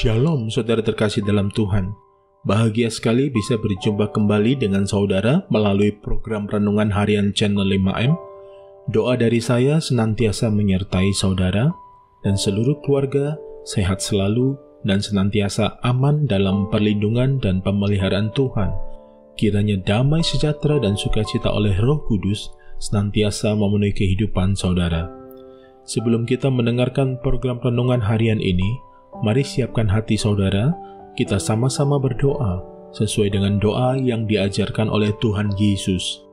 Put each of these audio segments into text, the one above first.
Shalom saudara terkasih dalam Tuhan. Bahagia sekali bisa berjumpa kembali dengan saudara melalui program Renungan Harian Channel 5M. Doa dari saya senantiasa menyertai saudara dan seluruh keluarga sehat selalu dan senantiasa aman dalam perlindungan dan pemeliharaan Tuhan. Kiranya damai sejahtera dan sukacita oleh Roh Kudus senantiasa memenuhi kehidupan saudara. Sebelum kita mendengarkan program Renungan Harian ini, mari siapkan hati saudara, kita sama-sama berdoa sesuai dengan doa yang diajarkan oleh Tuhan Yesus.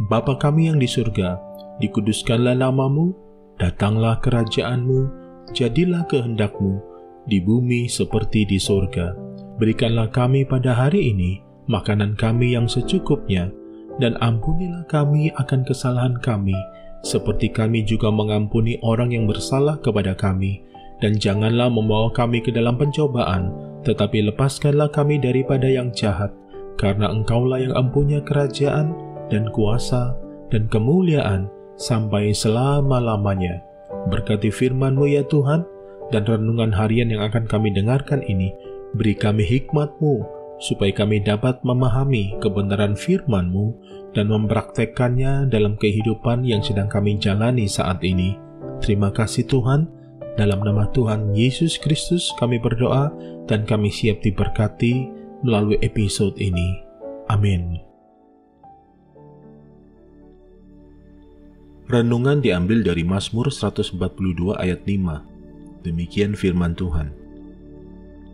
Bapa kami yang di surga, dikuduskanlah namamu, datanglah kerajaanmu, jadilah kehendak-Mu, di bumi seperti di surga. Berikanlah kami pada hari ini makanan kami yang secukupnya, dan ampunilah kami akan kesalahan kami, seperti kami juga mengampuni orang yang bersalah kepada kami. Dan janganlah membawa kami ke dalam pencobaan, tetapi lepaskanlah kami daripada yang jahat, karena Engkaulah yang empunya kerajaan, dan kuasa, dan kemuliaan, sampai selama-lamanya. Berkati firman-Mu ya Tuhan, dan renungan harian yang akan kami dengarkan ini, beri kami hikmat-Mu, supaya kami dapat memahami kebenaran firman-Mu, dan mempraktekkannya dalam kehidupan yang sedang kami jalani saat ini. Terima kasih Tuhan. Dalam nama Tuhan Yesus Kristus kami berdoa dan kami siap diberkati melalui episode ini. Amin. Renungan diambil dari Mazmur 142 ayat 5. Demikian firman Tuhan.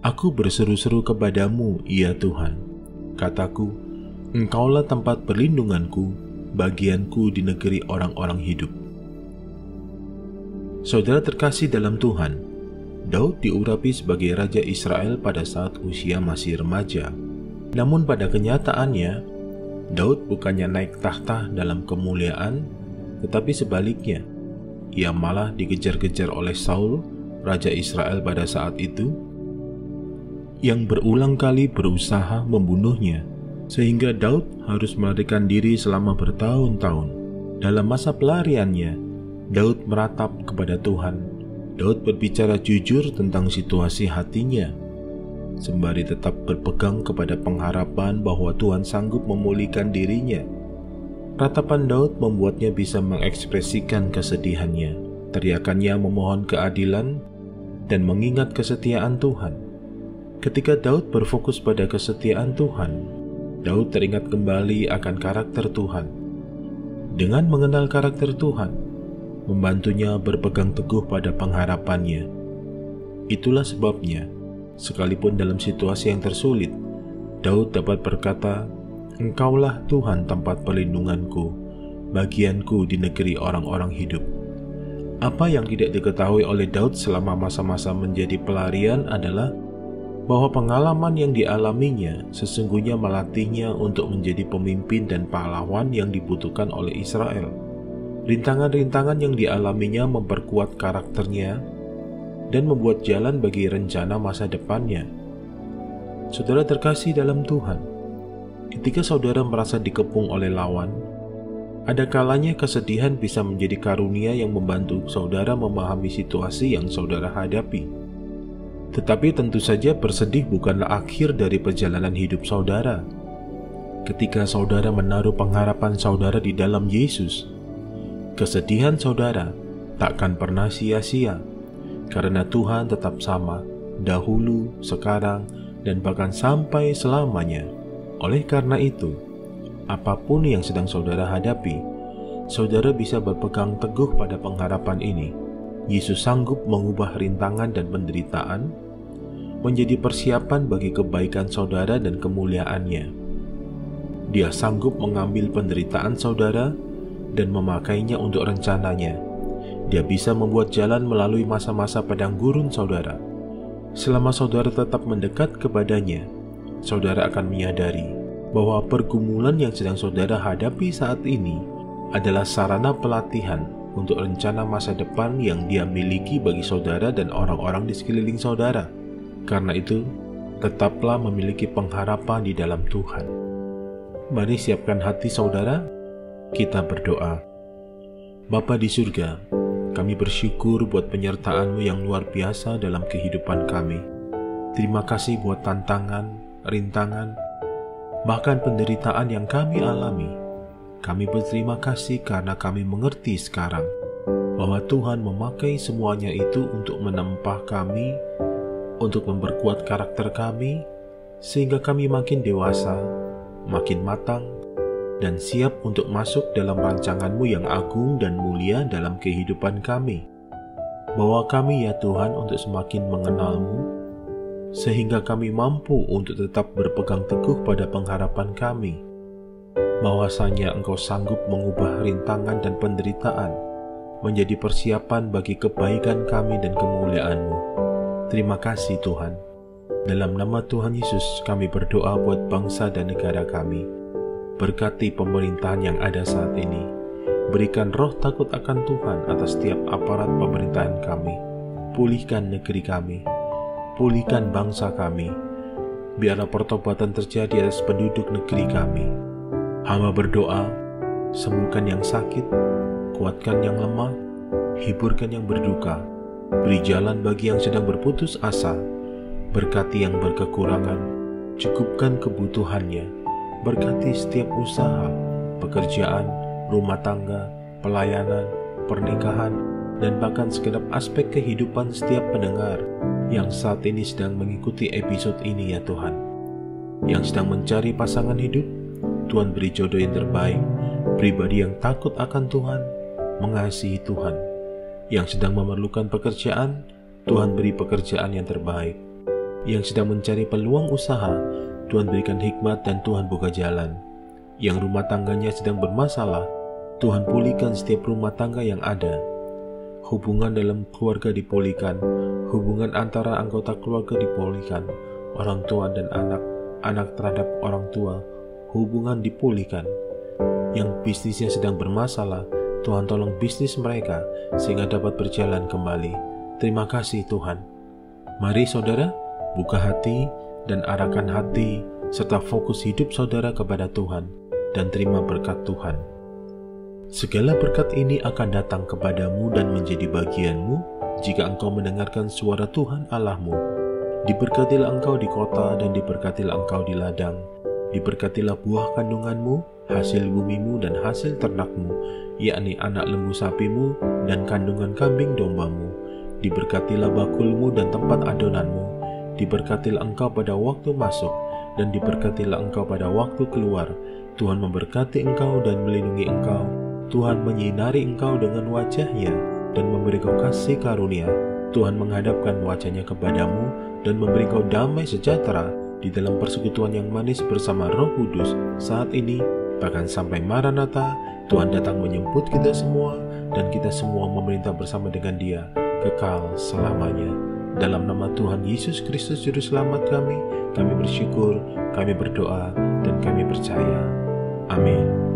Aku berseru-seru kepadamu, ya Tuhan. Kataku, Engkaulah tempat perlindunganku, bagianku di negeri orang-orang hidup. Saudara terkasih dalam Tuhan, Daud diurapi sebagai Raja Israel pada saat usia masih remaja. Namun pada kenyataannya, Daud bukannya naik tahta dalam kemuliaan, tetapi sebaliknya, ia malah dikejar-kejar oleh Saul, Raja Israel pada saat itu, yang berulang kali berusaha membunuhnya, sehingga Daud harus melarikan diri selama bertahun-tahun. Dalam masa pelariannya, Daud meratap kepada Tuhan. Daud berbicara jujur tentang situasi hatinya, sembari tetap berpegang kepada pengharapan bahwa Tuhan sanggup memulihkan dirinya. Ratapan Daud membuatnya bisa mengekspresikan kesedihannya. Teriakannya memohon keadilan dan mengingat kesetiaan Tuhan. Ketika Daud berfokus pada kesetiaan Tuhan, Daud teringat kembali akan karakter Tuhan. Dengan mengenal karakter Tuhan, membantunya berpegang teguh pada pengharapannya. Itulah sebabnya, sekalipun dalam situasi yang tersulit, Daud dapat berkata, Engkaulah Tuhan tempat perlindunganku, bagianku di negeri orang-orang hidup. Apa yang tidak diketahui oleh Daud selama masa-masa menjadi pelarian adalah bahwa pengalaman yang dialaminya sesungguhnya melatihnya untuk menjadi pemimpin dan pahlawan yang dibutuhkan oleh Israel. Rintangan-rintangan yang dialaminya memperkuat karakternya dan membuat jalan bagi rencana masa depannya. Saudara terkasih dalam Tuhan, ketika saudara merasa dikepung oleh lawan, ada kalanya kesedihan bisa menjadi karunia yang membantu saudara memahami situasi yang saudara hadapi. Tetapi tentu saja bersedih bukanlah akhir dari perjalanan hidup saudara. Ketika saudara menaruh pengharapan saudara di dalam Yesus, kesedihan saudara takkan pernah sia-sia, karena Tuhan tetap sama, dahulu, sekarang, dan bahkan sampai selamanya. Oleh karena itu, apapun yang sedang saudara hadapi, saudara bisa berpegang teguh pada pengharapan ini. Yesus sanggup mengubah rintangan dan penderitaan menjadi persiapan bagi kebaikan saudara dan kemuliaannya. Dia sanggup mengambil penderitaan saudara dan memakainya untuk rencananya. Dia bisa membuat jalan melalui masa-masa padang gurun saudara. Selama saudara tetap mendekat kepadanya, saudara akan menyadari bahwa pergumulan yang sedang saudara hadapi saat ini adalah sarana pelatihan untuk rencana masa depan yang Dia miliki bagi saudara dan orang-orang di sekeliling saudara. Karena itu, tetaplah memiliki pengharapan di dalam Tuhan. Mari siapkan hati saudara. Kita berdoa. Bapa di surga, kami bersyukur buat penyertaan-Mu yang luar biasa dalam kehidupan kami. Terima kasih buat tantangan, rintangan, bahkan penderitaan yang kami alami. Kami berterima kasih karena kami mengerti sekarang bahwa Tuhan memakai semuanya itu untuk menempa kami, untuk memperkuat karakter kami, sehingga kami makin dewasa, makin matang, dan siap untuk masuk dalam rancangan-Mu yang agung dan mulia dalam kehidupan kami. Bawa kami ya Tuhan untuk semakin mengenal-Mu, sehingga kami mampu untuk tetap berpegang teguh pada pengharapan kami, bahwasanya Engkau sanggup mengubah rintangan dan penderitaan menjadi persiapan bagi kebaikan kami dan kemuliaan-Mu. Terima kasih Tuhan. Dalam nama Tuhan Yesus kami berdoa buat bangsa dan negara kami. Berkati pemerintahan yang ada saat ini. Berikan roh takut akan Tuhan atas setiap aparat pemerintahan kami. Pulihkan negeri kami. Pulihkan bangsa kami. Biarlah pertobatan terjadi atas penduduk negeri kami. Hamba berdoa, sembuhkan yang sakit, kuatkan yang lemah, hiburkan yang berduka, beri jalan bagi yang sedang berputus asa, berkati yang berkekurangan, cukupkan kebutuhannya, berkati setiap usaha, pekerjaan, rumah tangga, pelayanan, pernikahan, dan bahkan segenap aspek kehidupan setiap pendengar yang saat ini sedang mengikuti episode ini ya Tuhan. Yang sedang mencari pasangan hidup, Tuhan beri jodoh yang terbaik, pribadi yang takut akan Tuhan, mengasihi Tuhan. Yang sedang memerlukan pekerjaan, Tuhan beri pekerjaan yang terbaik. Yang sedang mencari peluang usaha, Tuhan berikan hikmat dan Tuhan buka jalan. Yang rumah tangganya sedang bermasalah, Tuhan pulihkan setiap rumah tangga yang ada. Hubungan dalam keluarga dipulihkan, hubungan antara anggota keluarga dipulihkan, orang tua dan anak, anak terhadap orang tua, hubungan dipulihkan. Yang bisnisnya sedang bermasalah, Tuhan tolong bisnis mereka sehingga dapat berjalan kembali. Terima kasih Tuhan. Mari saudara, buka hati dan arahkan hati serta fokus hidup saudara kepada Tuhan dan terima berkat Tuhan. Segala berkat ini akan datang kepadamu dan menjadi bagianmu jika engkau mendengarkan suara Tuhan Allahmu. Diberkatilah engkau di kota dan diberkatilah engkau di ladang. Diberkatilah buah kandunganmu, hasil bumimu dan hasil ternakmu, yakni anak lembu sapimu dan kandungan kambing dombamu. Diberkatilah bakulmu dan tempat adonanmu. Diberkatilah engkau pada waktu masuk dan diberkatilah engkau pada waktu keluar. Tuhan memberkati engkau dan melindungi engkau. Tuhan menyinari engkau dengan wajah-Nya dan memberi kau kasih karunia. Tuhan menghadapkan wajah-Nya kepadamu dan memberi kau damai sejahtera di dalam persekutuan yang manis bersama Roh Kudus saat ini, bahkan sampai Maranatha. Tuhan datang menjemput kita semua dan kita semua memerintah bersama dengan Dia kekal selamanya. Dalam nama Tuhan Yesus Kristus Juru Selamat kami bersyukur, kami berdoa, dan kami percaya. Amin.